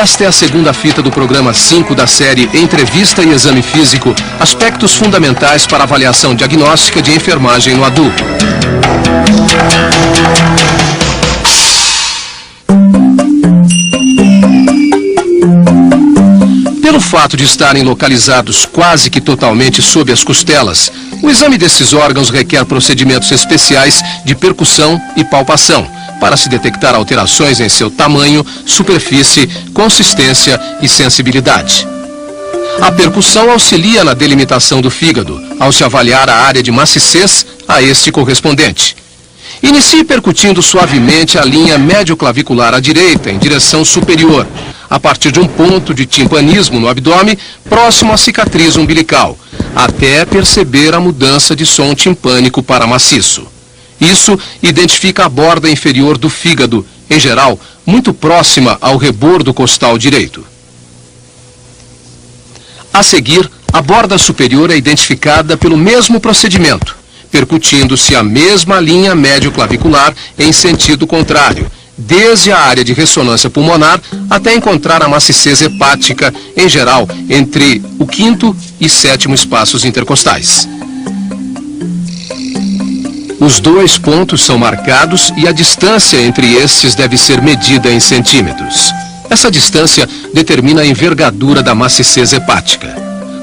Esta é a segunda fita do programa 5 da série Entrevista e Exame Físico, aspectos fundamentais para a avaliação diagnóstica de enfermagem no adulto. Pelo fato de estarem localizados quase que totalmente sob as costelas, o exame desses órgãos requer procedimentos especiais de percussão e palpação, para se detectar alterações em seu tamanho, superfície, consistência e sensibilidade. A percussão auxilia na delimitação do fígado, ao se avaliar a área de maciçez a este correspondente. Inicie percutindo suavemente a linha médio-clavicular à direita, em direção superior, a partir de um ponto de timpanismo no abdômen, próximo à cicatriz umbilical, até perceber a mudança de som timpânico para maciço. Isso identifica a borda inferior do fígado, em geral, muito próxima ao rebordo costal direito. A seguir, a borda superior é identificada pelo mesmo procedimento, percutindo-se a mesma linha médio-clavicular em sentido contrário, desde a área de ressonância pulmonar até encontrar a maciçez hepática, em geral, entre o 5º e 7º espaços intercostais. Os dois pontos são marcados e a distância entre estes deve ser medida em centímetros. Essa distância determina a envergadura da maciçez hepática.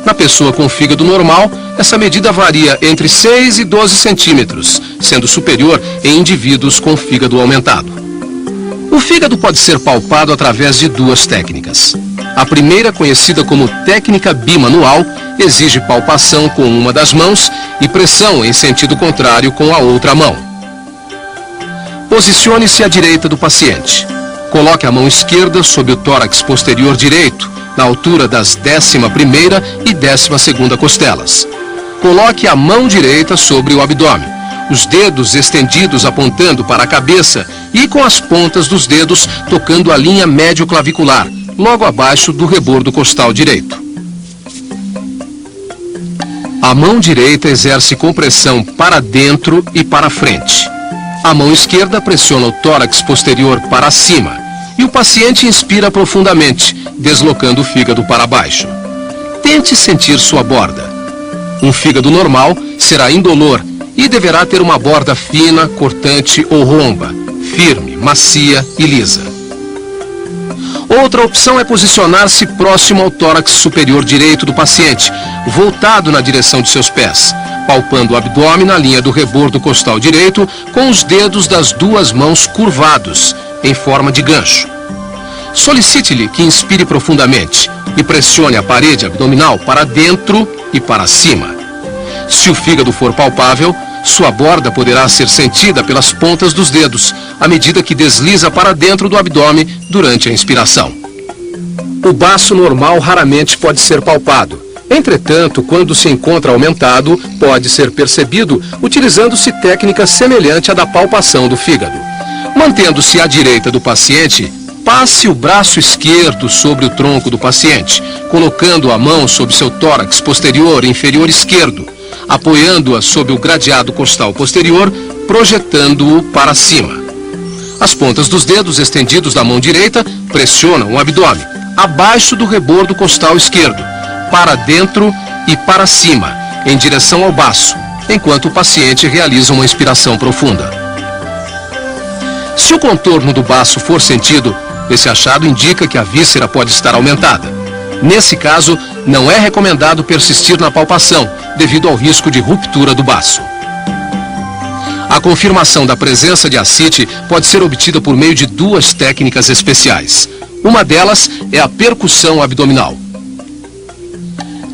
Na pessoa com fígado normal, essa medida varia entre 6 e 12 centímetros, sendo superior em indivíduos com fígado aumentado. O fígado pode ser palpado através de duas técnicas. A primeira, conhecida como técnica bimanual, exige palpação com uma das mãos e pressão em sentido contrário com a outra mão. Posicione-se à direita do paciente. Coloque a mão esquerda sobre o tórax posterior direito, na altura das 11ª e 12ª costelas. Coloque a mão direita sobre o abdômen, os dedos estendidos apontando para a cabeça e com as pontas dos dedos tocando a linha médio-clavicular, logo abaixo do rebordo costal direito. A mão direita exerce compressão para dentro e para frente. A mão esquerda pressiona o tórax posterior para cima e o paciente inspira profundamente, deslocando o fígado para baixo. Tente sentir sua borda. Um fígado normal será indolor e deverá ter uma borda fina, cortante ou romba, firme, macia e lisa. Outra opção é posicionar-se próximo ao tórax superior direito do paciente, voltado na direção de seus pés, palpando o abdômen na linha do rebordo costal direito com os dedos das duas mãos curvados, em forma de gancho. Solicite-lhe que inspire profundamente e pressione a parede abdominal para dentro e para cima. Se o fígado for palpável, sua borda poderá ser sentida pelas pontas dos dedos, à medida que desliza para dentro do abdômen durante a inspiração. O baço normal raramente pode ser palpado. Entretanto, quando se encontra aumentado, pode ser percebido utilizando-se técnica semelhante à da palpação do fígado. Mantendo-se à direita do paciente, passe o braço esquerdo sobre o tronco do paciente, colocando a mão sobre seu tórax posterior inferior esquerdo, apoiando-a sobre o gradeado costal posterior, projetando-o para cima. As pontas dos dedos estendidos da mão direita pressionam o abdômen, abaixo do rebordo costal esquerdo, para dentro e para cima, em direção ao baço, enquanto o paciente realiza uma inspiração profunda. Se o contorno do baço for sentido, esse achado indica que a víscera pode estar aumentada. Nesse caso, não é recomendado persistir na palpação, devido ao risco de ruptura do baço. A confirmação da presença de ascite pode ser obtida por meio de duas técnicas especiais. Uma delas é a percussão abdominal.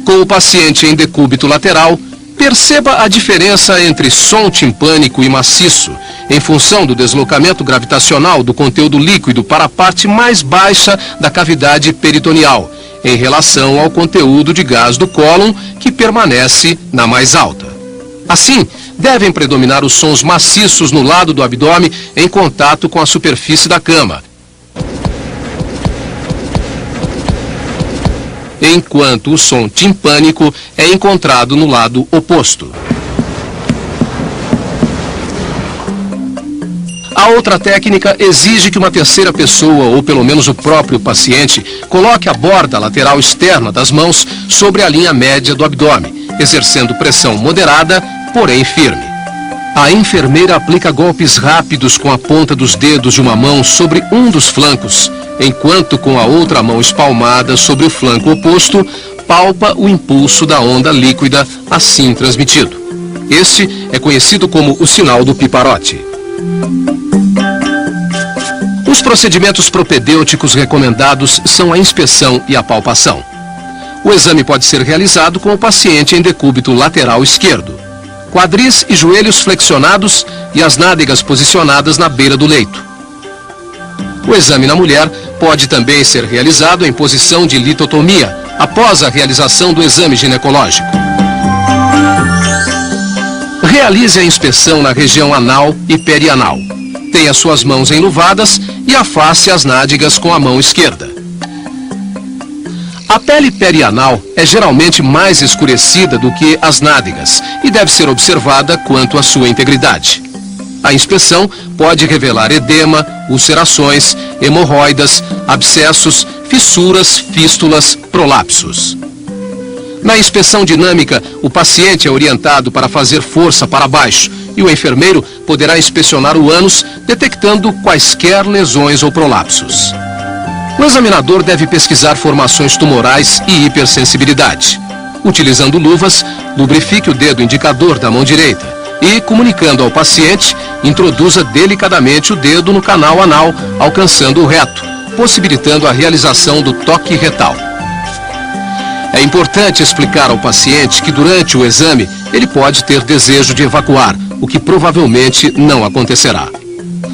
Com o paciente em decúbito lateral, perceba a diferença entre som timpânico e maciço, em função do deslocamento gravitacional do conteúdo líquido para a parte mais baixa da cavidade peritoneal, em relação ao conteúdo de gás do cólon, que permanece na mais alta. Assim, devem predominar os sons maciços no lado do abdômen em contato com a superfície da cama, enquanto o som timpânico é encontrado no lado oposto. A outra técnica exige que uma terceira pessoa, ou pelo menos o próprio paciente, coloque a borda lateral externa das mãos sobre a linha média do abdômen, exercendo pressão moderada, porém firme. A enfermeira aplica golpes rápidos com a ponta dos dedos de uma mão sobre um dos flancos, enquanto com a outra mão espalmada sobre o flanco oposto, palpa o impulso da onda líquida assim transmitido. Este é conhecido como o sinal do piparote. Os procedimentos propedêuticos recomendados são a inspeção e a palpação. O exame pode ser realizado com o paciente em decúbito lateral esquerdo, quadris e joelhos flexionados e as nádegas posicionadas na beira do leito. O exame na mulher pode também ser realizado em posição de litotomia, após a realização do exame ginecológico. Realize a inspeção na região anal e perianal. Tenha suas mãos enluvadas e afaste as nádegas com a mão esquerda. A pele perianal é geralmente mais escurecida do que as nádegas e deve ser observada quanto à sua integridade. A inspeção pode revelar edema, ulcerações, hemorroidas, abscessos, fissuras, fístulas, prolapsos. Na inspeção dinâmica, o paciente é orientado para fazer força para baixo e o enfermeiro poderá inspecionar o ânus, detectando quaisquer lesões ou prolapsos. O examinador deve pesquisar formações tumorais e hipersensibilidade. Utilizando luvas, lubrifique o dedo indicador da mão direita e, comunicando ao paciente, introduza delicadamente o dedo no canal anal, alcançando o reto, possibilitando a realização do toque retal. É importante explicar ao paciente que durante o exame ele pode ter desejo de evacuar, o que provavelmente não acontecerá.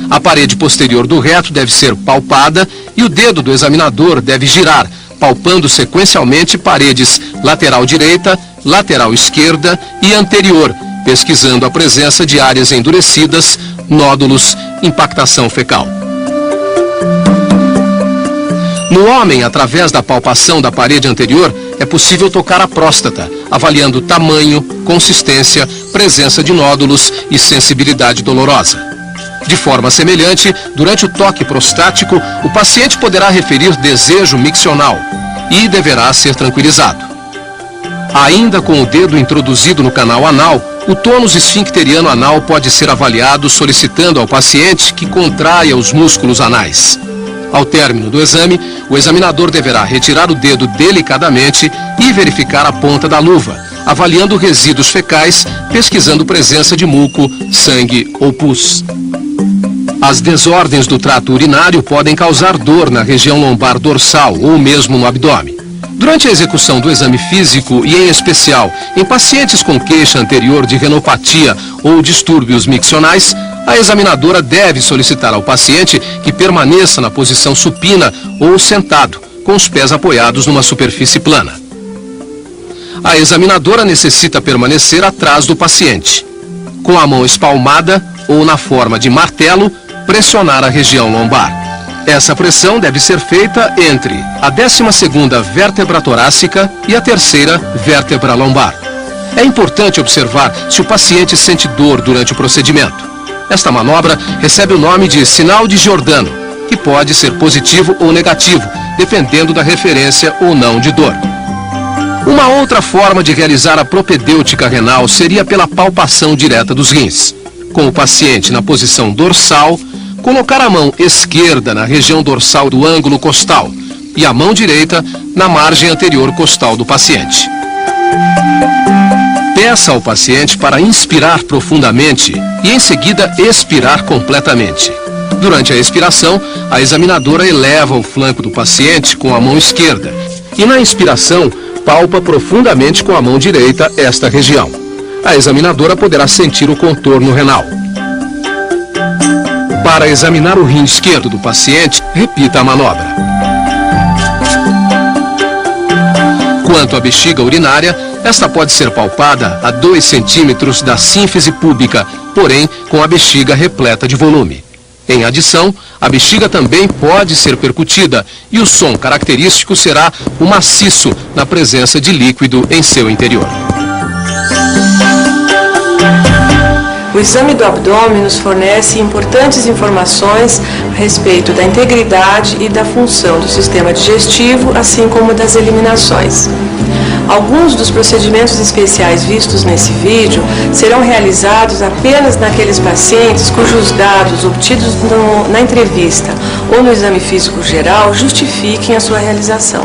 A parede posterior do reto deve ser palpada e o dedo do examinador deve girar, palpando sequencialmente paredes lateral direita, lateral esquerda e anterior, pesquisando a presença de áreas endurecidas, nódulos, impactação fecal. No homem, através da palpação da parede anterior, é possível tocar a próstata, avaliando tamanho, consistência, presença de nódulos e sensibilidade dolorosa. De forma semelhante, durante o toque prostático, o paciente poderá referir desejo miccional e deverá ser tranquilizado. Ainda com o dedo introduzido no canal anal, o tônus esfincteriano anal pode ser avaliado solicitando ao paciente que contraia os músculos anais. Ao término do exame, o examinador deverá retirar o dedo delicadamente e verificar a ponta da luva, avaliando resíduos fecais, pesquisando presença de muco, sangue ou pus. As desordens do trato urinário podem causar dor na região lombar dorsal ou mesmo no abdômen. Durante a execução do exame físico e, em especial, em pacientes com queixa anterior de renopatia ou distúrbios miccionais, a examinadora deve solicitar ao paciente que permaneça na posição supina ou sentado, com os pés apoiados numa superfície plana. A examinadora necessita permanecer atrás do paciente. Com a mão espalmada ou na forma de martelo, pressionar a região lombar. Essa pressão deve ser feita entre a 12ª vértebra torácica e a 3ª vértebra lombar. É importante observar se o paciente sente dor durante o procedimento. Esta manobra recebe o nome de sinal de Giordano, que pode ser positivo ou negativo, dependendo da referência ou não de dor. Uma outra forma de realizar a propedêutica renal seria pela palpação direta dos rins. Com o paciente na posição dorsal, colocar a mão esquerda na região dorsal do ângulo costal e a mão direita na margem anterior costal do paciente. Peça ao paciente para inspirar profundamente e em seguida expirar completamente. Durante a expiração, a examinadora eleva o flanco do paciente com a mão esquerda e na inspiração palpa profundamente com a mão direita esta região. A examinadora poderá sentir o contorno renal. Para examinar o rim esquerdo do paciente, repita a manobra. Quanto à bexiga urinária, esta pode ser palpada a 2 centímetros da sínfise púbica, porém com a bexiga repleta de volume. Em adição, a bexiga também pode ser percutida e o som característico será o maciço na presença de líquido em seu interior. O exame do abdômen nos fornece importantes informações a respeito da integridade e da função do sistema digestivo, assim como das eliminações. Alguns dos procedimentos especiais vistos nesse vídeo serão realizados apenas naqueles pacientes cujos dados obtidos na entrevista ou no exame físico geral justifiquem a sua realização.